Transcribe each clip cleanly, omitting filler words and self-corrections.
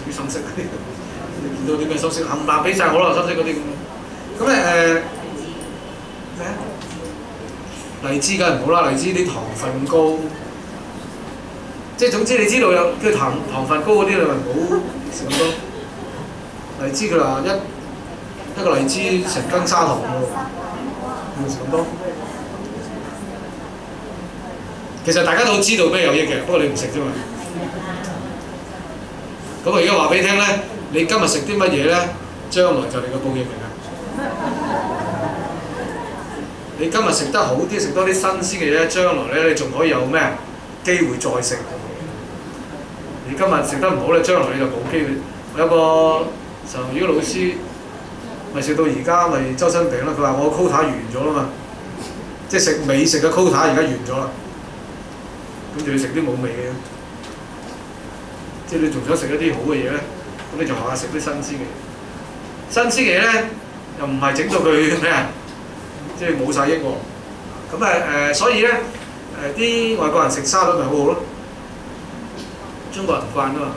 啲深色嗰啲，你見到啲咩深色冚唪唥俾晒我啦，深色嗰啲咁。咁咩荔枝梗係唔好啦，荔枝啲糖分高，即係總之你知道有叫糖分高嗰啲，你咪唔好食咁多。荔枝佢話一個荔枝成斤砂糖喎，唔食咁多。其實大家都知道咩有益嘅，不過你唔食啫嘛。咁我而家話俾你聽咧，你今日食啲乜嘢咧，將來就你個報應嚟㗎。你今日食得好啲，食多啲新鮮嘅嘢，將來咧你仲可以有咩機會再食。你今日食得唔好咧，將來你就冇機會。我有個就語嘅老師，咪食到而家咪周身病啦。佢話我 quota 完咗啦嘛，即係食美食嘅 quota 而家完咗啦。咁就要食啲冇味嘅，即係你仲想食一啲好嘅嘢咧，咁你就學下食啲新鮮嘅嘢。新鮮嘅嘢咧又唔係整到佢咩啊？即係冇晒益喎。咁所以咧啲外國人食沙律咪好好咯，中國人唔慣㗎嘛。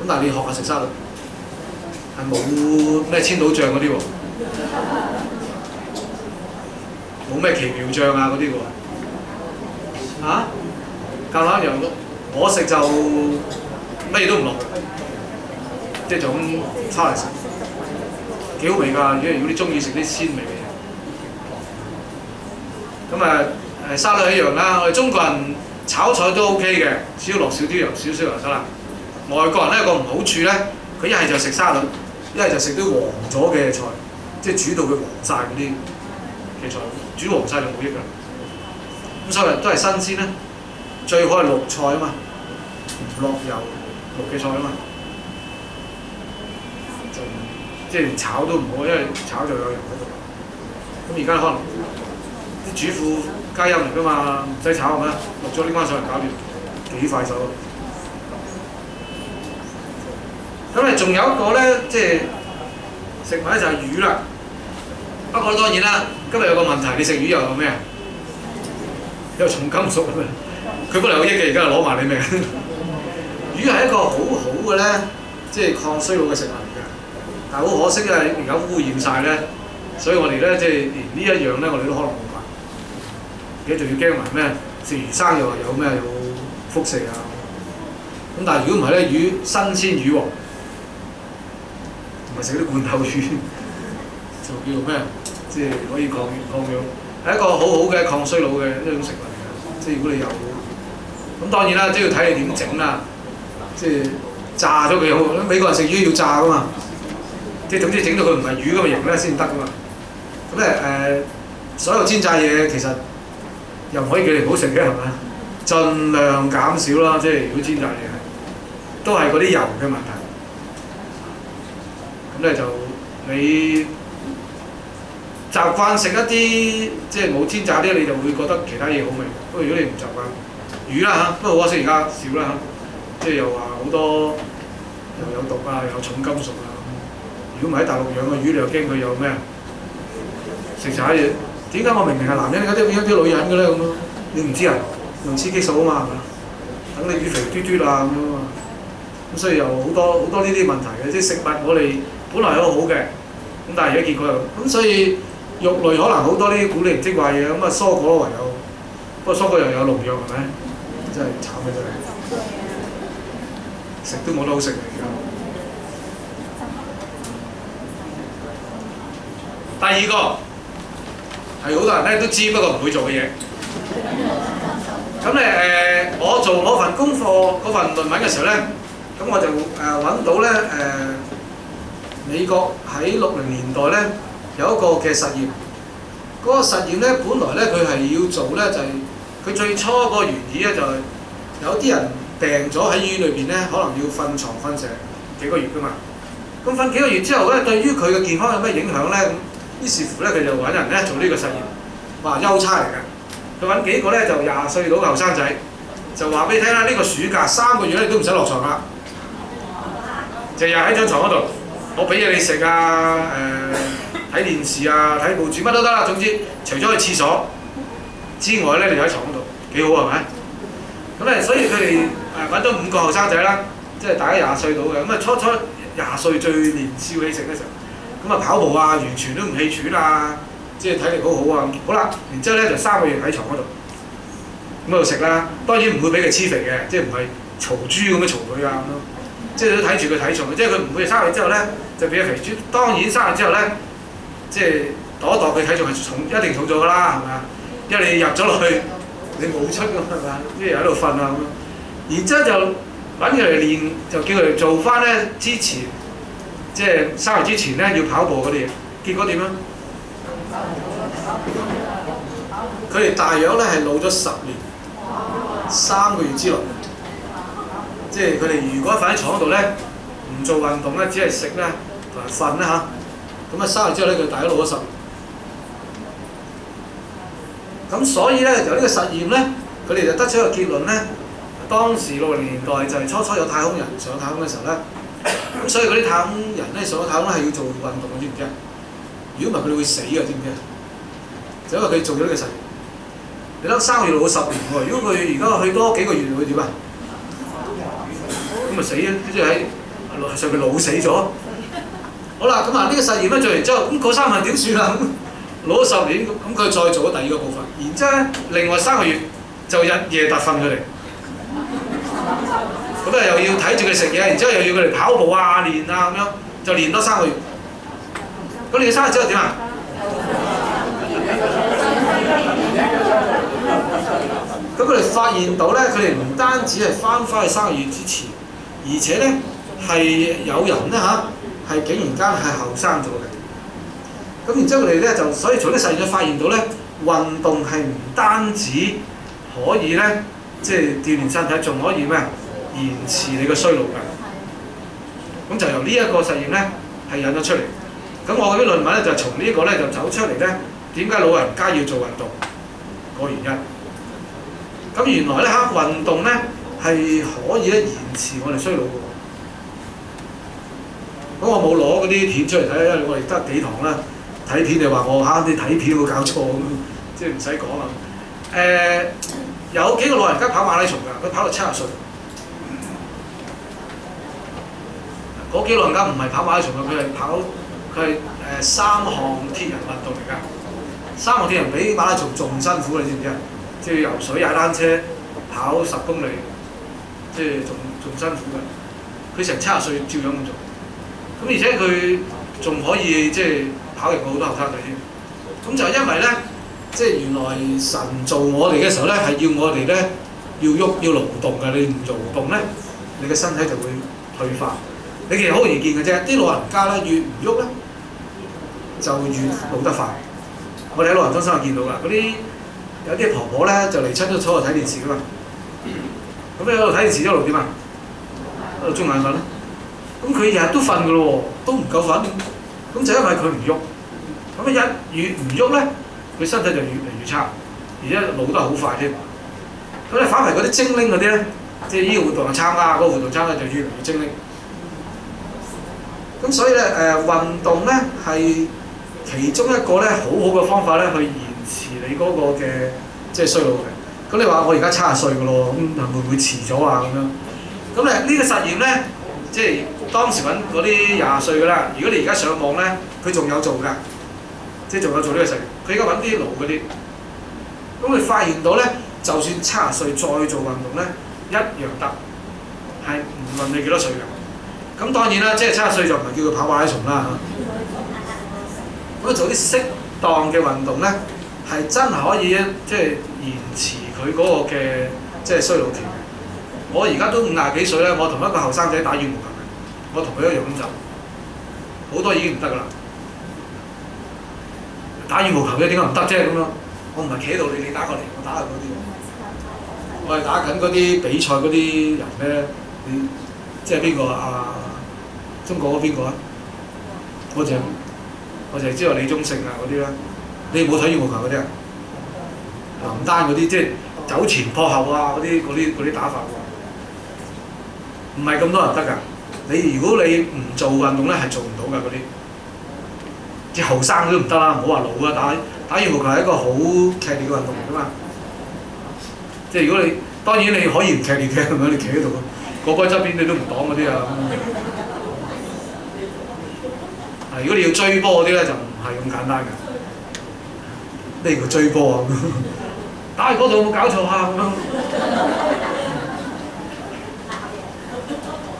咁但係你學下食沙律，係冇咩千島醬嗰啲喎，冇咩奇妙醬啊嗰啲喎。嚇？橄欖油我食就乜嘢都唔落，即係就咁叉嚟食，幾好味㗎。如果你中意食啲鮮味嘅嘢，咁沙律一樣啦。我哋中國人炒菜都 OK 嘅，只要落少啲油，少少就得啦。外國人咧有個唔好處咧，佢一係就食沙律，一係就食啲黃咗嘅菜，即係煮到佢黃晒嗰啲嘅菜，煮黃晒就冇益㗎。咁所以都係新鮮咧。最好係綠菜啊嘛，唔落油綠嘅菜啊嘛，就即係連炒都唔好，因為炒就有油喺度。咁而家可能啲主婦加音嚟㗎嘛，唔使炒係咪？落咗拎翻上嚟搞掂，幾快手。咁仲有一個咧，即係食物咧就係魚啦。不過當然啦，今日有個問題，你食魚又有咩啊？有重金屬啊嘛。佢本來有益嘅，而家攞埋你命。魚係一個好好嘅咧，即係抗衰老嘅食物嚟嘅。但係好可惜咧，而家污染晒咧，所以我哋咧即係連呢一樣咧，我哋都可能冇辦。而家仲要驚埋咩？食魚生又話有咩有輻射啊！咁但係如果唔係咧，魚新鮮魚喎，同埋食啲罐頭魚，就叫做咩？即係可以抗氧，係一個好好嘅抗衰老嘅一種食物嚟嘅。即係如果你有。咁當然啦，即係要睇你點整啦。即係炸咗佢好，美國人食魚要炸噶嘛。即係總之整到佢唔係魚咁嘅形咧先得噶嘛。咁所有煎炸嘢其實又唔可以叫你唔好食嘅係咪？盡量減少啦。即係如果煎炸嘢都係嗰啲油嘅問題。咁咧就你習慣食一啲即係冇煎炸啲，你就會覺得其他嘢好味。不過如果你唔習慣，魚啦嚇，不過可惜而家少啦，即係又話好多又有毒啊，又有重金屬啊。如果唔係喺大陸養嘅魚，你又驚佢有咩啊？食晒嘢，點解我明明係男人，點解變咗啲女人嘅咧咁咯？你唔知啊？用雌激素啊嘛，係嘛？等你魚肥嘟嘟啊咁樣啊嘛。咁所以又好多呢啲問題嘅，即係食物我哋本來係好嘅，咁但係而家結果又咁，所以肉類可能好多啲古靈精怪嘢，咁啊蔬果唯有，不過蔬果又有農藥係咪？真係慘嘅真係，食都冇得好食而家。第二個係好多人咧都知，不過唔會做嘅嘢。咁咧我做我份功課嗰份論文嘅時候咧，咁我就揾到咧美國喺60年代咧有一個嘅實驗。嗰個實驗咧本來咧佢係要做咧就係、佢最初個原意咧就係有啲人病咗喺醫院裏邊咧，可能要瞓床瞓成幾個月㗎嘛。咁瞓幾個月之後咧，對於佢嘅健康有咩影響咧？咁於是乎咧，佢就揾人咧做呢個實驗，話優差嚟嘅。佢揾幾個咧就20歲到後生仔，就話俾你聽啦，呢個暑假3個月咧你都唔使落床啦，日日喺張床嗰度，我俾嘢你食啊，睇電視啊，睇報紙乜都得啦。總之除咗去廁所之外咧，你就喺床嗰度，幾好係咪？咁咧，所以佢哋揾咗5個後生仔啦，即係大家廿歲到嘅，咁啊初廿歲最年少氣盛嘅時候，咁啊跑步啊完全都唔氣喘啊，即係體力好好啊。好啦，然之後咧就3個月喺床嗰度，咁喺度食啦，當然唔會俾佢黐肥嘅，即係唔係嘈豬咁樣嘈佢啊咁咯，即係都睇住佢體重，即係佢唔會3個月之後咧就變咗肥豬。當然3個月之後咧，即係度一度佢體重係一定重咗㗎啦，係咪啊？因為你入咗落去，你冇出㗎嘛，係嘛？即係喺度瞓啊咁樣，然之後就揾佢嚟練，就叫佢哋做翻咧之前，即係3個月之前咧要跑步嗰啲嘢，結果點啊？佢哋大約咧係老咗10年，3個月之內，即係佢哋如果瞓喺床嗰度咧，唔做運動咧，只係食咧同埋瞓咧嚇，咁啊3個月之後咧，佢大約老咗10年。咁所以咧由呢個實驗咧，佢哋就得出一個結論咧。當時60年代就係初初有太空人上太空嘅時候咧，咁所以嗰啲太空人咧上咗太空咧係要做運動嘅，知唔知啊？如果唔係佢哋會死嘅，知唔知啊？就因為佢做咗呢個實驗。你諗3個月老咗10年喎，如果佢而家去多幾個月會點啊？咁咪死啊！即係喺上面老死咗。好啦，咁啊呢個實驗咧做完之後，咁嗰3個人點算啊？老咗10年，咁佢再做咗第2個部分，然之後咧另外3個月就日夜特訓佢哋。咁啊又要睇住佢食嘢，然之後又要佢哋跑步啊、練啊咁樣，就練多3個月。咁練3個月之後點啊？咁佢哋發現到咧，佢哋唔單止係翻去3個月之前，而且咧係有人咧係竟然間係後生咗嘅。咁然之後佢哋咧就所以從啲實驗就發現到咧，運動係唔單止可以咧，即係鍛鍊身體，仲可以咩？延遲你個衰老嘅。咁就由呢一個實驗咧係引咗出嚟。咁我嗰啲論文咧就從呢個咧就走出嚟咧，點解老人家要做運動個原因。咁原來咧運動咧係可以咧延遲我哋衰老嘅喎。咁我冇攞嗰啲片出嚟睇，因為我哋得幾堂啦，睇片就話我啲睇片會搞錯咁，即係唔使講啦。有幾個老人家跑馬拉松㗎，佢跑到70歲。嗰幾個老人家唔係跑馬拉松㗎，佢係3項鐵人運動嚟㗎。3項鐵人比馬拉松仲辛苦，你知唔知啊？即係游水、踩單車、跑10公里，即係仲辛苦嘅。佢成70歲照樣咁做，咁而且佢仲可以即係跑贏過好多後生仔添。咁就因為咧，即係原來神造我哋嘅時候咧，係要我哋咧要喐要勞動嘅。你唔勞動咧，你嘅身體就會退化。你其實好易見嘅啫，啲老人家咧越唔喐咧，就越老得快。我哋喺老人中心就見到㗎，嗰啲有啲婆婆咧就嚟親都坐喺度睇電視㗎嘛。咁你喺度睇電視一路點啊？喺度中眼瞓啦。咁佢日日都瞓㗎咯喎，都唔夠瞓。咁就因為佢唔喐。咁越唔喐咧，佢身體就越嚟越差，而且老得好快添。咁你反為嗰啲精靈嗰啲咧，即係呢個活動參加，嗰個活動參加就越嚟越精靈。咁所以咧運動咧係其中一個咧好好嘅方法咧，去延遲你嗰個嘅即係衰老嘅。咁你話我而家70歲㗎咯，咁會唔會遲咗啊？咁樣。咁咧呢個實驗咧，即係當時揾嗰啲20歲㗎啦。如果你而家上網咧，佢仲有做㗎，即係仲有做呢個實驗。佢而家揾啲老嗰啲，咁佢發現到咧，就算70歲再做運動咧，一樣得，係唔論你幾多歲㗎。咁當然啦，即係70歲就唔係叫佢跑馬拉松啦嚇。咁做啲適當嘅運動咧，係真係可以即係延遲佢嗰個嘅即係衰老期嘅。我而家都50幾歲咧，我同一個後生仔打羽毛球嘅，我同佢一樣咁走，好多已經唔得㗎啦。打羽毛球嘅點解唔得啫？咁樣我唔係企喺度，你打過嚟，我打下嗰啲。我係打緊嗰啲比賽嗰啲人咧，你即係邊個啊？中國嗰邊個啊？我就係知道李宗盛啊嗰啲啦。你冇睇羽毛球嗰啲啊？林丹嗰啲即係走前撲後啊嗰啲打法喎，唔係咁多人得㗎。你如果你唔做運動咧，係做唔到㗎嗰啲。即係後生都唔得啦，唔好話老啊！打羽毛球係一個好劇烈嘅運動嚟㗎嘛。即係如果你當然你可以唔劇烈嘅，係咪？你企喺度，嗰個個喺側邊你都唔擋嗰啲啊。如果你要追波嗰啲咧，就唔係咁簡單嘅。咩叫追波啊？打去嗰度有冇搞錯啊？咁樣。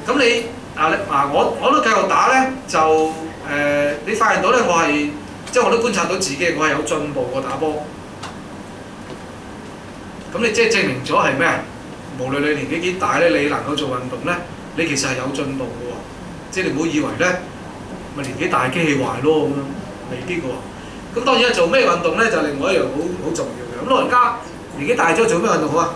咁你我都繼續打咧，就你發現到咧，即係我都觀察到自己，我係有進步過打波。咁你即係證明咗係咩啊？無論你年紀幾大咧，你能夠做運動咧，你其實係有進步嘅喎。即係你唔好以為咧，咪年紀大機器壞咯咁樣，未必嘅喎。咁當然做咩運動咧，就另外一樣好重要嘅。咁老人家年紀大咗做咩運動好啊？